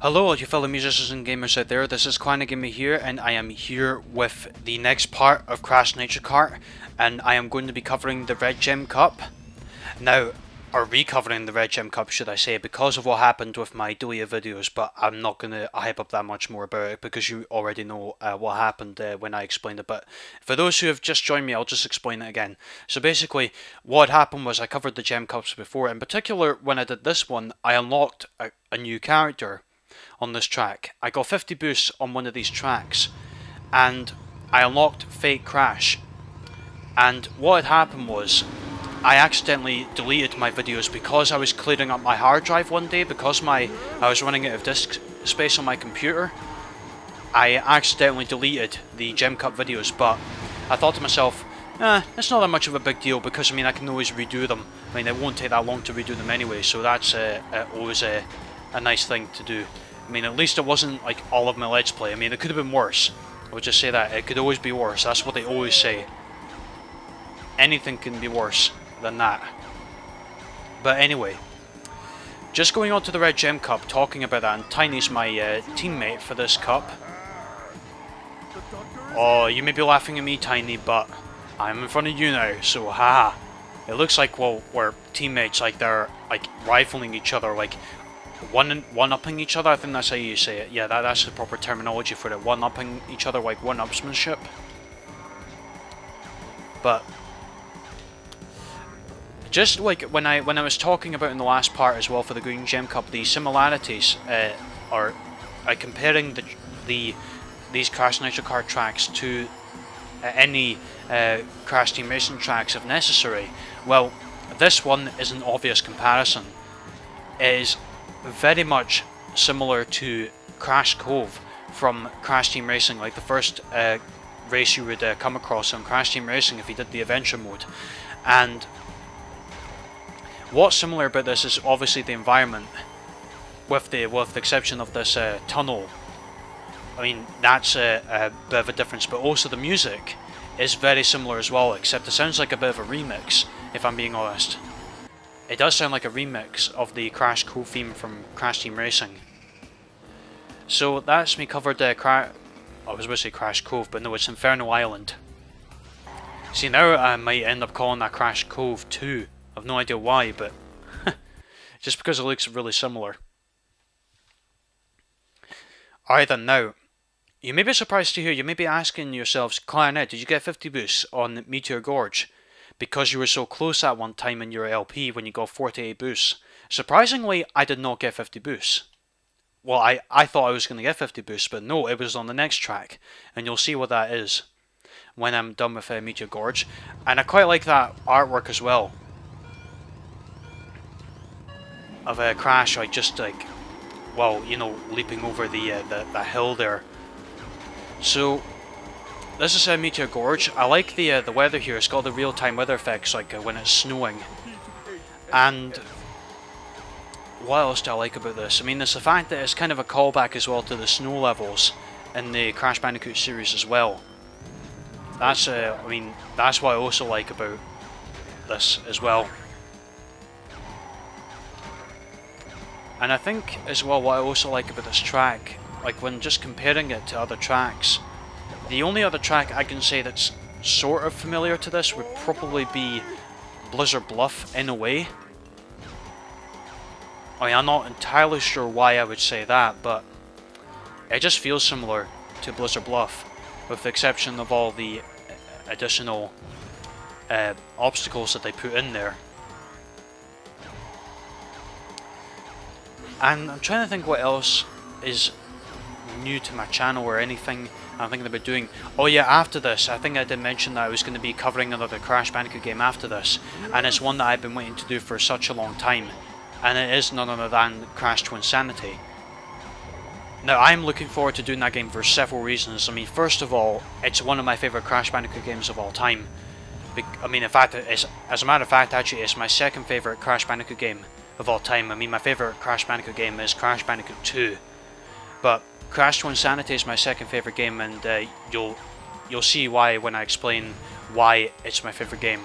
Hello all you fellow musicians and gamers out there, this is Clarinetgamer here, and I am here with the next part of Crash Nitro Kart, and I am going to be covering the Red Gem Cup. Now, or recovering the Red Gem Cup should I say, because of what happened with my deleted videos, but I'm not going to hype up that much more about it because you already know what happened when I explained it. But for those who have just joined me, I'll just explain it again. So basically, what happened was I covered the Gem Cups before. In particular, when I did this one, I unlocked a new character on this track. I got 50 boosts on one of these tracks, and I unlocked Fake Crash. And what had happened was, I accidentally deleted my videos because I was clearing up my hard drive one day because I was running out of disk space on my computer. I accidentally deleted the Gem Cup videos, but I thought to myself, it's not that much of a big deal because I can always redo them. It won't take that long to redo them anyway, so that's always a nice thing to do. At least it wasn't like all of my Let's Play. It could have been worse. I would just say that. It could always be worse. That's what they always say. Anything can be worse than that. But anyway, just going on to the Red Gem Cup, talking about that, and Tiny's my teammate for this cup. Oh, you may be laughing at me, Tiny, but I'm in front of you now, so haha. It looks like, well, we're teammates, like they're like rifling each other, like one-upping each other. I think that's how you say it. Yeah, that's the proper terminology for it. One-upping each other, like one-upsmanship. But just like when I was talking about in the last part as well for the Green Gem Cup, the similarities are comparing these Crash Nitro Kart tracks to any Crash Team Racing tracks if necessary. Well, this one is an obvious comparison. It is very much similar to Crash Cove from Crash Team Racing, like the first race you would come across on Crash Team Racing if you did the adventure mode. And what's similar about this is obviously the environment, with the exception of this tunnel. That's a bit of a difference, but also the music is very similar as well, except it sounds like a bit of a remix, if I'm being honest. It does sound like a remix of the Crash Cove theme from Crash Team Racing. So that's me covered I was going to say Crash Cove, but no, it's Inferno Island. See, now I might end up calling that Crash Cove 2. I've no idea why, but just because it looks really similar. Alright then, now, you may be surprised to hear, you may be asking yourselves, Clarinet, did you get 50 boosts on Meteor Gorge? Because you were so close at one time in your LP when you got 48 boosts. Surprisingly, I did not get 50 boosts. Well, I thought I was going to get 50 boosts, but no, it was on the next track. And you'll see what that is when I'm done with Meteor Gorge. And I quite like that artwork as well. Of a Crash, leaping over the hill there. So this is Meteor Gorge. I like the weather here. It's got the real-time weather effects, like when it's snowing. And what else do I like about this? There's the fact that it's kind of a callback as well to the snow levels in the Crash Bandicoot series as well. That's that's what I also like about this as well. And I think as well what I also like about this track, like when just comparing it to other tracks, the only other track I can say that's sort of familiar to this would probably be Blizzard Bluff in a way. I'm not entirely sure why I would say that, but it just feels similar to Blizzard Bluff, with the exception of all the additional obstacles that they put in there. And I'm trying to think what else is new to my channel or anything I'm thinking about doing. Oh yeah, after this, I think I did mention that I was going to be covering another Crash Bandicoot game after this, and it's one that I've been waiting to do for such a long time, and it is none other than Crash Twinsanity. Now, I'm looking forward to doing that game for several reasons. First of all, it's one of my favourite Crash Bandicoot games of all time. In fact, as a matter of fact, actually, it's my second favourite Crash Bandicoot game of all time. My favourite Crash Bandicoot game is Crash Bandicoot 2. But Crash Twinsanity is my second favourite game, and you'll see why when I explain why it's my favourite game.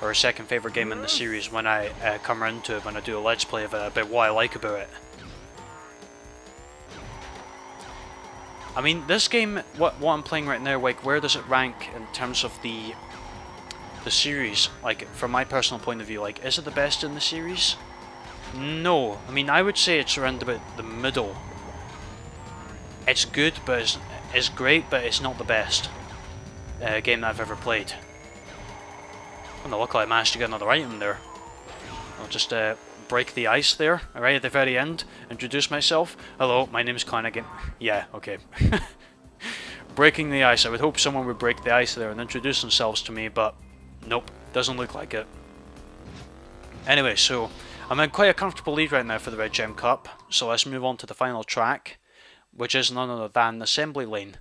or second favourite game in the series when I come around to it, when I do a Let's Play of it, about what I like about it. I mean, this game, what I'm playing right now, like, where does it rank in terms of the series? Like, from my personal point of view, like, is it the best in the series? No. I mean, I would say it's around about the middle. It's good, but it's great, but it's not the best game that I've ever played. Oh, no, luckily I managed to get another item there. I'll just break the ice there, right at the very end. Introduce myself. Hello, my name is Clarinetgamer. Yeah, okay. Breaking the ice. I would hope someone would break the ice there and introduce themselves to me, but nope, doesn't look like it. Anyway, so I'm in quite a comfortable lead right now for the Red Gem Cup, so let's move on to the final track, which is none other than Assembly Lane.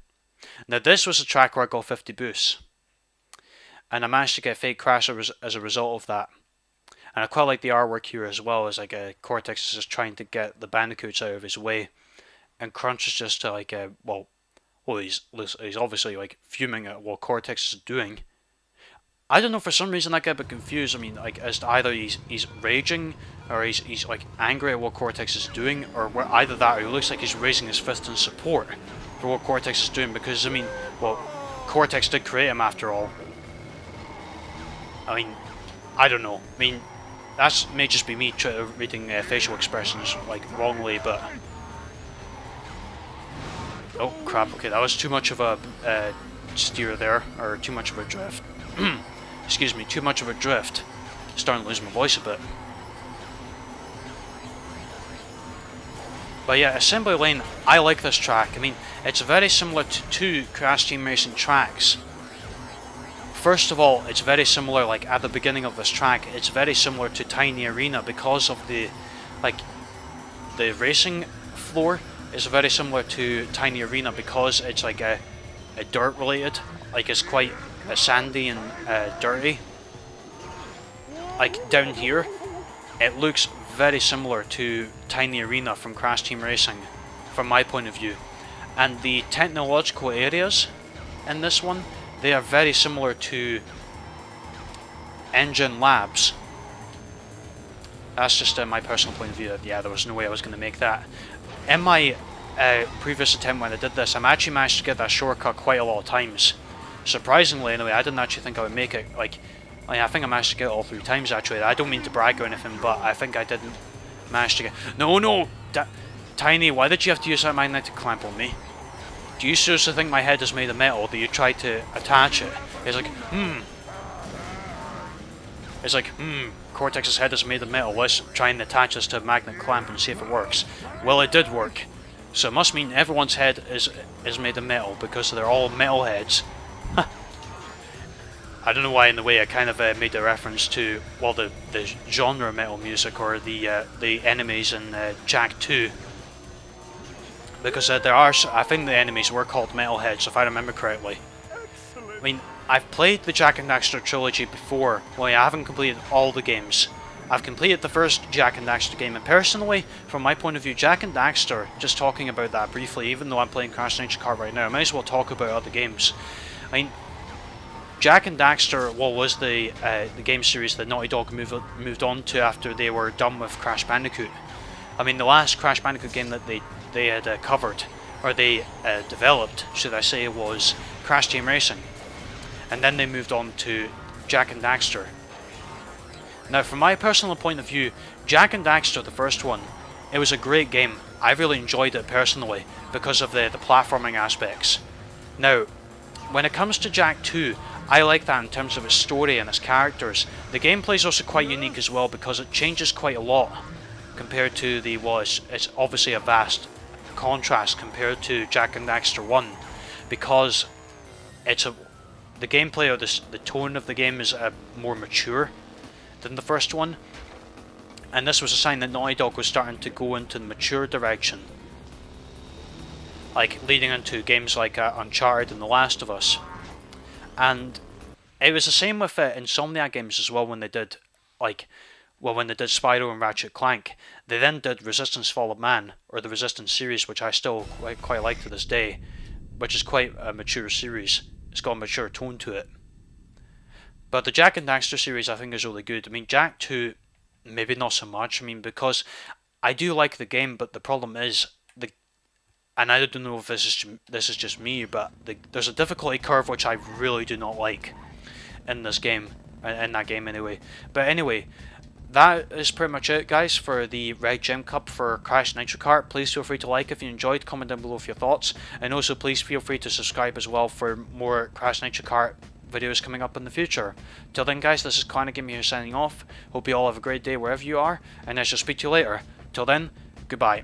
Now this was a track where I got 50 boosts, and I managed to get Fake Crash as a result of that. And I quite like the artwork here as well, as like Cortex is just trying to get the bandicoots out of his way, and Crunch is just like well he's obviously like fuming at what Cortex is doing. I don't know, for some reason I get a bit confused. I mean, like, as to either he's raging or he's like angry at what Cortex is doing, or either that or he looks like he's raising his fist in support for what Cortex is doing, because I mean, well, Cortex did create him after all. I mean, I don't know. I mean, that may just be me reading facial expressions like wrongly, but oh crap! Okay, that was too much of a steer there, or too much of a drift. Excuse me, too much of a drift. Starting to lose my voice a bit. But yeah, Assembly Lane, I like this track. I mean, it's very similar to two Crash Team Racing tracks. First of all, it's very similar, like at the beginning of this track, it's very similar to Tiny Arena because of the, like, the racing floor is very similar to Tiny Arena because it's like a dirt related, like it's quite sandy and dirty. Like down here, it looks very similar to Tiny Arena from Crash Team Racing, from my point of view. And the technological areas in this one, they are very similar to Engine Labs. That's just my personal point of view. Yeah, there was no way I was going to make that. In my previous attempt when I did this, I actually managed to get that shortcut quite a lot of times. Surprisingly, anyway, I didn't actually think I would make it. Like, I think I managed to get it all 3 times actually. I don't mean to brag or anything, but I think I didn't manage to get... No! Tiny, why did you have to use that magnetic clamp on me? Do you seriously think my head is made of metal that you tried to attach it? It's like, It's like, Cortex's head is made of metal. Let's try and attach this to a magnet clamp and see if it works. Well, it did work. So it must mean everyone's head is made of metal because they're all metal heads. I don't know why in the way I kind of made a reference to, well, the genre metal music or the enemies in Jak 2. Because there are, I think the enemies were called metalheads, if I remember correctly. I mean, I've played the Jak and Daxter trilogy before. Well, I haven't completed all the games. I've completed the first Jak and Daxter game, and personally, from my point of view, Jak and Daxter, just talking about that briefly, even though I'm playing Crash Nitro Kart right now, I might as well talk about other games. I mean, Jak and Daxter, well, was the game series that Naughty Dog moved on to after they were done with Crash Bandicoot. I mean, the last Crash Bandicoot game that they had covered, or they developed, should I say, was Crash Team Racing. And then they moved on to Jak and Daxter. Now, from my personal point of view, Jak and Daxter, the first one, it was a great game. I really enjoyed it personally because of the platforming aspects. Now, when it comes to Jak 2, I like that in terms of its story and its characters. The gameplay is also quite unique as well because it changes quite a lot compared to the, well, it's obviously a vast contrast compared to Jak and Daxter 1 because the gameplay or the tone of the game is more mature than the first one, and this was a sign that Naughty Dog was starting to go into the mature direction, like leading into games like Uncharted and The Last of Us. And it was the same with Insomniac games as well when they did, like, well, when they did Spyro and Ratchet Clank. They then did Resistance Fall of Man, or the Resistance series, which I still quite like to this day, which is quite a mature series. It's got a mature tone to it. But the Jak and Daxter series I think is really good. I mean, Jak 2, maybe not so much. I mean, because I do like the game, but the problem is, and I don't know if this is just me, but there's a difficulty curve which I really do not like in this game, in that game anyway. But anyway, that is pretty much it, guys, for the Red Gem Cup for Crash Nitro Kart. Please feel free to like if you enjoyed, comment down below with your thoughts, and also please feel free to subscribe as well for more Crash Nitro Kart videos coming up in the future. Till then, guys, this is Clarinetgamer here signing off. Hope you all have a great day wherever you are, and I shall speak to you later. Till then, goodbye.